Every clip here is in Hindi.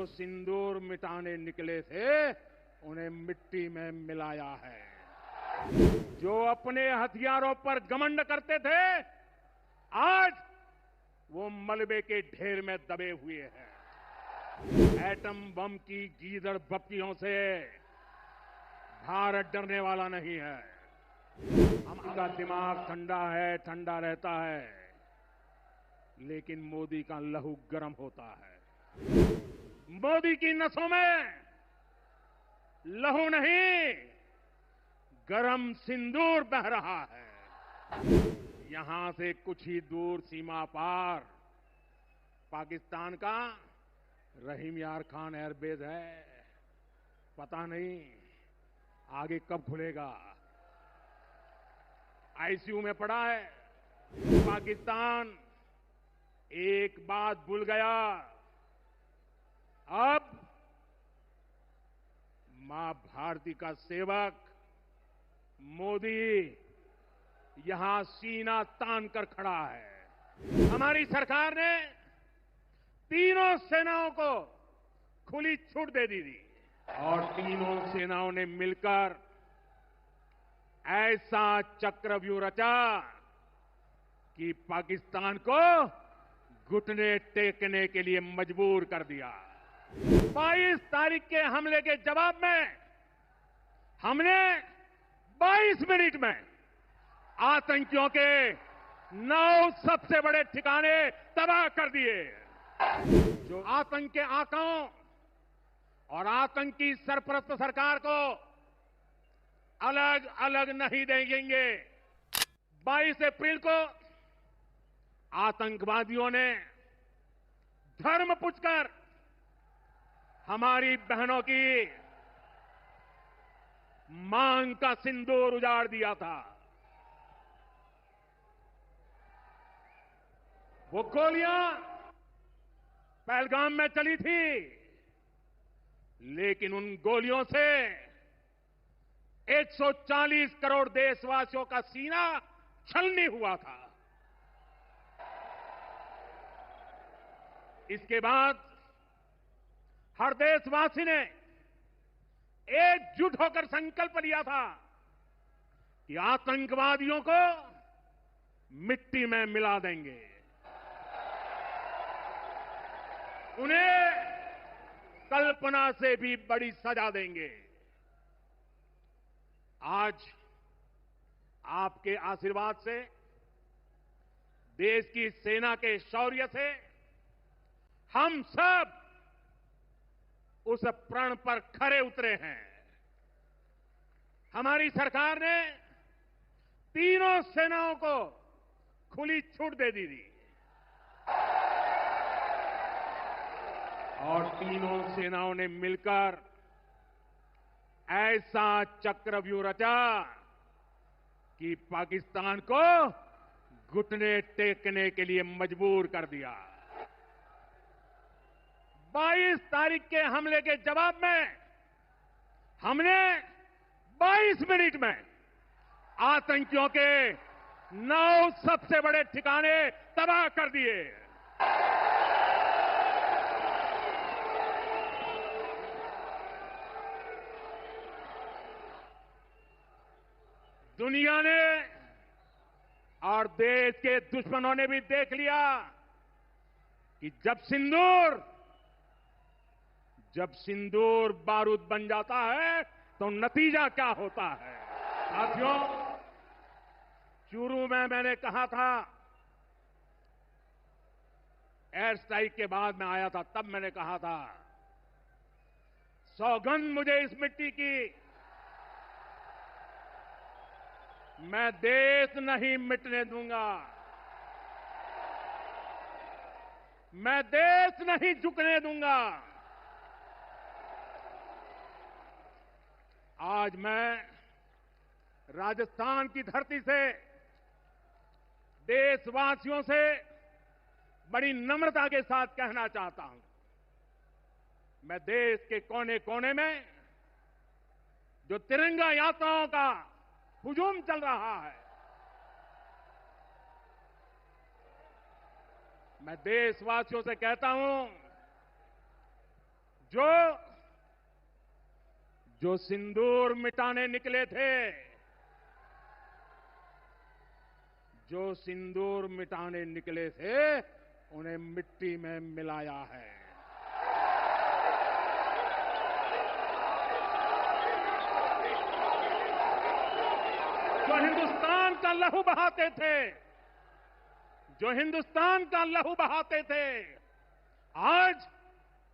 जो सिंदूर मिटाने निकले थे उन्हें मिट्टी में मिलाया है। जो अपने हथियारों पर घमंड करते थे आज वो मलबे के ढेर में दबे हुए हैं। एटम बम की गीदड़ बत्तियों से भारत डरने वाला नहीं है। हमारा दिमाग ठंडा रहता है, लेकिन मोदी का लहू गर्म होता है। मोदी की नसों में लहू नहीं, गरम सिंदूर बह रहा है। यहां से कुछ ही दूर सीमा पार पाकिस्तान का रहीम यार खान एयरबेस है। पता नहीं आगे कब खुलेगा। आईसीयू में पड़ा है। पाकिस्तान एक बात भूल गया, अब मां भारती का सेवक मोदी यहां सीना तान कर खड़ा है। हमारी सरकार ने तीनों सेनाओं को खुली छूट दे दी थी और तीनों सेनाओं ने मिलकर ऐसा चक्रव्यूह रचा कि पाकिस्तान को घुटने टेकने के लिए मजबूर कर दिया। 22 तारीख के हमले के जवाब में हमने 22 मिनट में आतंकियों के 9 सबसे बड़े ठिकाने तबाह कर दिए। जो आतंक के आकाओं और आतंकी सरपरस्त सरकार को अलग अलग नहीं देंगे। 22 अप्रैल को आतंकवादियों ने धर्म पूछकर हमारी बहनों की मांग का सिंदूर उजाड़ दिया था। वो गोलियां पहलगाम में चली थी, लेकिन उन गोलियों से 140 करोड़ देशवासियों का सीना छलनी हुआ था। इसके बाद हर देशवासी ने एकजुट होकर संकल्प लिया था कि आतंकवादियों को मिट्टी में मिला देंगे, उन्हें कल्पना से भी बड़ी सजा देंगे। आज आपके आशीर्वाद से, देश की सेना के शौर्य से हम सब उस प्रण पर खरे उतरे हैं। हमारी सरकार ने तीनों सेनाओं को खुली छूट दे दी थी और तीनों सेनाओं ने मिलकर ऐसा चक्रव्यूह रचा कि पाकिस्तान को घुटने टेकने के लिए मजबूर कर दिया। 22 तारीख के हमले के जवाब में हमने 22 मिनट में आतंकियों के 9 सबसे बड़े ठिकाने तबाह कर दिए। दुनिया ने और देश के दुश्मनों ने भी देख लिया कि जब सिंदूर बारूद बन जाता है तो नतीजा क्या होता है। साथियों, शुरू में मैंने कहा था, एयर स्ट्राइक के बाद मैं आया था, तब मैंने कहा था, सौगंध मुझे इस मिट्टी की, मैं देश नहीं मिटने दूंगा, मैं देश नहीं झुकने दूंगा। आज मैं राजस्थान की धरती से देशवासियों से बड़ी नम्रता के साथ कहना चाहता हूं, मैं देश के कोने कोने में जो तिरंगा यात्राओं का हुजूम चल रहा है, मैं देशवासियों से कहता हूं जो जो सिंदूर मिटाने निकले थे, जो सिंदूर मिटाने निकले थे, उन्हें मिट्टी में मिलाया है। जो हिंदुस्तान का लहू बहाते थे, जो हिंदुस्तान का लहू बहाते थे, आज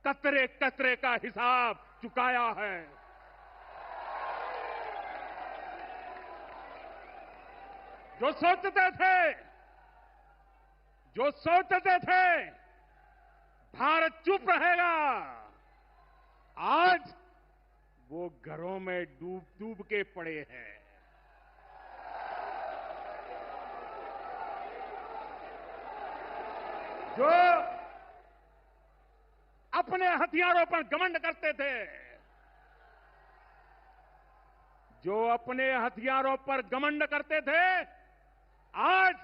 कतरे कतरे का हिसाब चुकाया है। जो सोचते थे भारत चुप रहेगा, आज वो घरों में डूब डूब के पड़े हैं। जो अपने हथियारों पर घमंड करते थे, जो अपने हथियारों पर घमंड करते थे, आज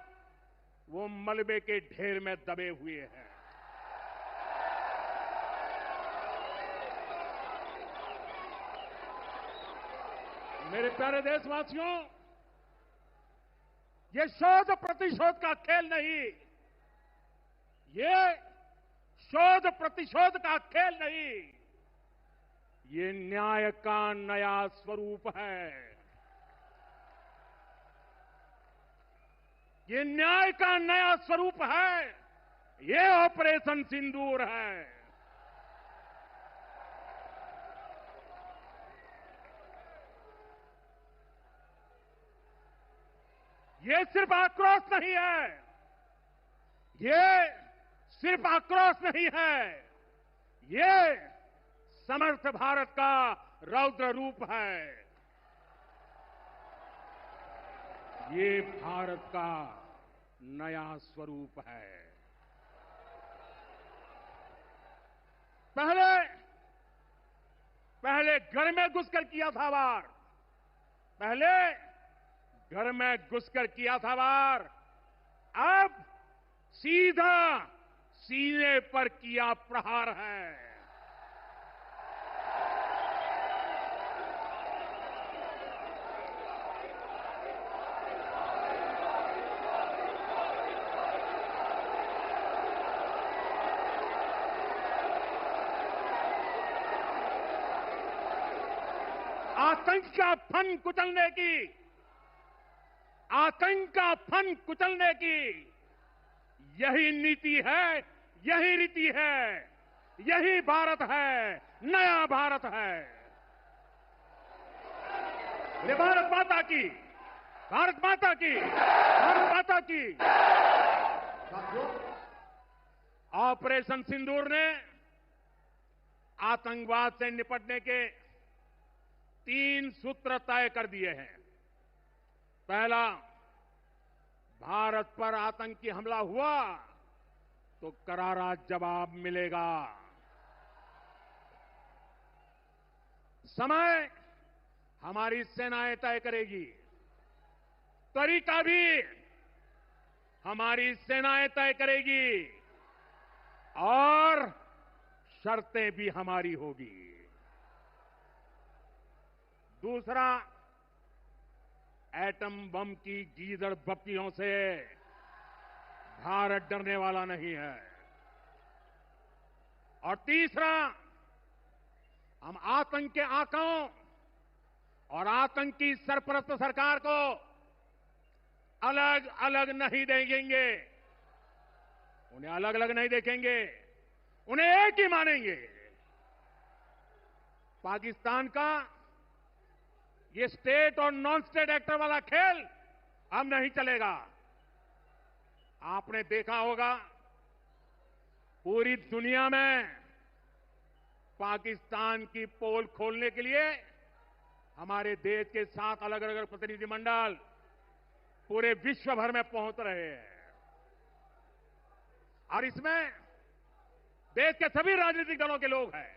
वो मलबे के ढेर में दबे हुए हैं। मेरे प्यारे देशवासियों, ये शोध प्रतिशोध का खेल नहीं, ये शोध प्रतिशोध का खेल नहीं, ये न्याय का नया स्वरूप है। ये न्याय का नया स्वरूप है। ये ऑपरेशन सिंदूर है। ये सिर्फ आक्रोश नहीं है, ये सिर्फ आक्रोश नहीं है, ये समर्थ भारत का रौद्र रूप है। ये भारत का नया स्वरूप है। पहले घर में घुसकर किया था वार, पहले घर में घुसकर किया था वार, अब सीधा सीने पर किया प्रहार है। आतंक का फन कुचलने की, आतंक का फन कुचलने की यही नीति है, यही रीति है, यही भारत है, नया भारत है। ये भारत माता की, भारत माता की, भारत माता की। ऑपरेशन सिंदूर ने आतंकवाद से निपटने के 3 सूत्र तय कर दिए हैं। पहला, भारत पर आतंकी हमला हुआ तो करारा जवाब मिलेगा। समय हमारी सेनाएं तय करेगी, तरीका भी हमारी सेनाएं तय करेगी और शर्तें भी हमारी होगी। दूसरा, एटम बम की गीदड़ बत्तियों से भारत डरने वाला नहीं है। और तीसरा, हम आतंक के आकाओं और आतंकी सरपरस्त सरकार को अलग अलग नहीं देखेंगे, उन्हें अलग अलग नहीं देखेंगे, उन्हें एक ही मानेंगे। पाकिस्तान का ये स्टेट और नॉन स्टेट एक्टर वाला खेल अब नहीं चलेगा। आपने देखा होगा, पूरी दुनिया में पाकिस्तान की पोल खोलने के लिए हमारे देश के 7 अलग अलग प्रतिनिधिमंडल पूरे विश्व भर में पहुंच रहे हैं। और इसमें देश के सभी राजनीतिक दलों के लोग हैं,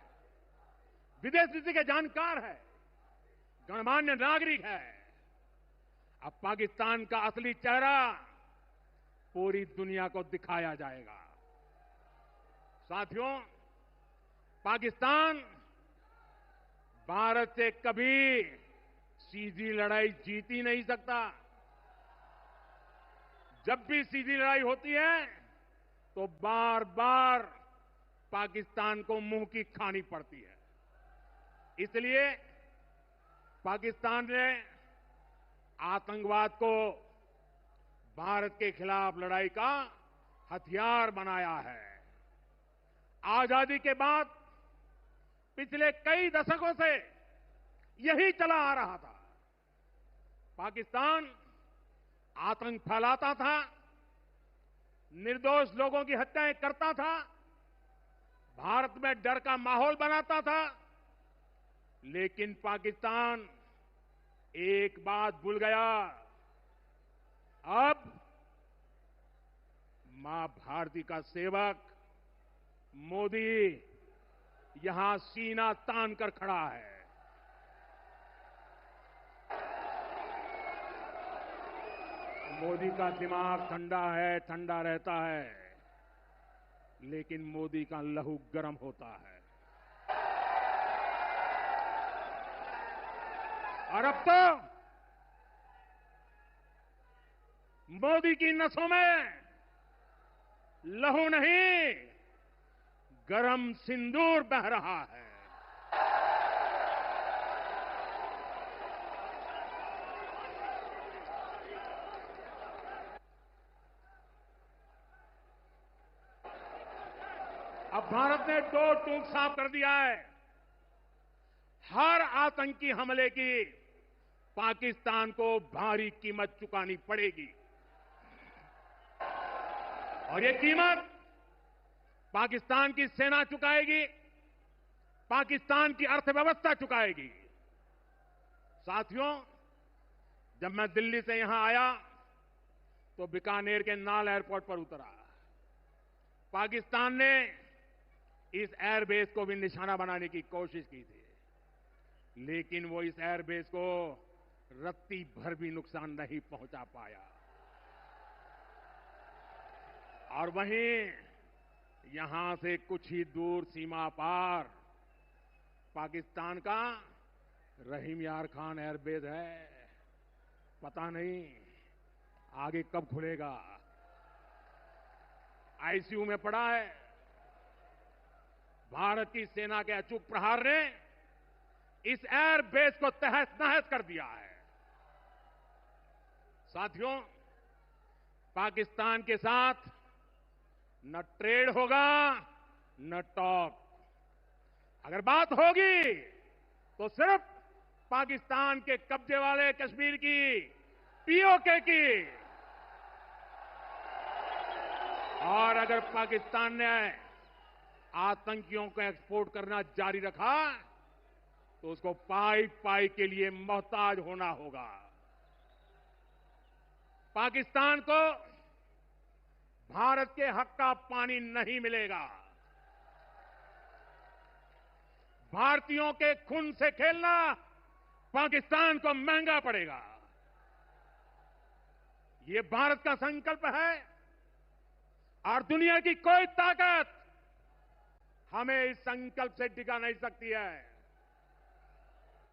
विदेश नीति के जानकार हैं, गणमान्य नागरिक है। अब पाकिस्तान का असली चेहरा पूरी दुनिया को दिखाया जाएगा। साथियों, पाकिस्तान भारत से कभी सीधी लड़ाई जीत ही नहीं सकता। जब भी सीधी लड़ाई होती है तो बार बार पाकिस्तान को मुंह की खानी पड़ती है। इसलिए पाकिस्तान ने आतंकवाद को भारत के खिलाफ लड़ाई का हथियार बनाया है। आजादी के बाद पिछले कई दशकों से यही चला आ रहा था। पाकिस्तान आतंक फैलाता था, निर्दोष लोगों की हत्याएं करता था, भारत में डर का माहौल बनाता था। लेकिन पाकिस्तान एक बात भूल गया, अब मां भारती का सेवक मोदी यहां सीना तान कर खड़ा है। मोदी का दिमाग ठंडा है, ठंडा रहता है, लेकिन मोदी का लहू गर्म होता है। और अब तो मोदी की नसों में लहू नहीं, गरम सिंदूर बह रहा है। अब भारत ने दो टूक साफ कर दिया है। हर आतंकी हमले की पाकिस्तान को भारी कीमत चुकानी पड़ेगी और ये कीमत पाकिस्तान की सेना चुकाएगी, पाकिस्तान की अर्थव्यवस्था चुकाएगी। साथियों, जब मैं दिल्ली से यहां आया तो बीकानेर के नाल एयरपोर्ट पर उतरा। पाकिस्तान ने इस एयरबेस को भी निशाना बनाने की कोशिश की थी, लेकिन वो इस एयरबेस को रत्ती भर भी नुकसान नहीं पहुंचा पाया। और वहीं यहां से कुछ ही दूर सीमा पार पाकिस्तान का रहीम यार खान एयरबेस है। पता नहीं आगे कब खुलेगा। आईसीयू में पड़ा है। भारत की सेना के अचूक प्रहार ने इस एयरबेस को तहस नहस कर दिया है। साथियों, पाकिस्तान के साथ न ट्रेड होगा न टॉक। अगर बात होगी तो सिर्फ पाकिस्तान के कब्जे वाले कश्मीर की, पीओके की। और अगर पाकिस्तान ने आतंकियों को एक्सपोर्ट करना जारी रखा तो उसको पाई पाई के लिए मोहताज होना होगा। पाकिस्तान को भारत के हक का पानी नहीं मिलेगा। भारतीयों के खून से खेलना पाकिस्तान को महंगा पड़ेगा। ये भारत का संकल्प है और दुनिया की कोई ताकत हमें इस संकल्प से टिका नहीं सकती है।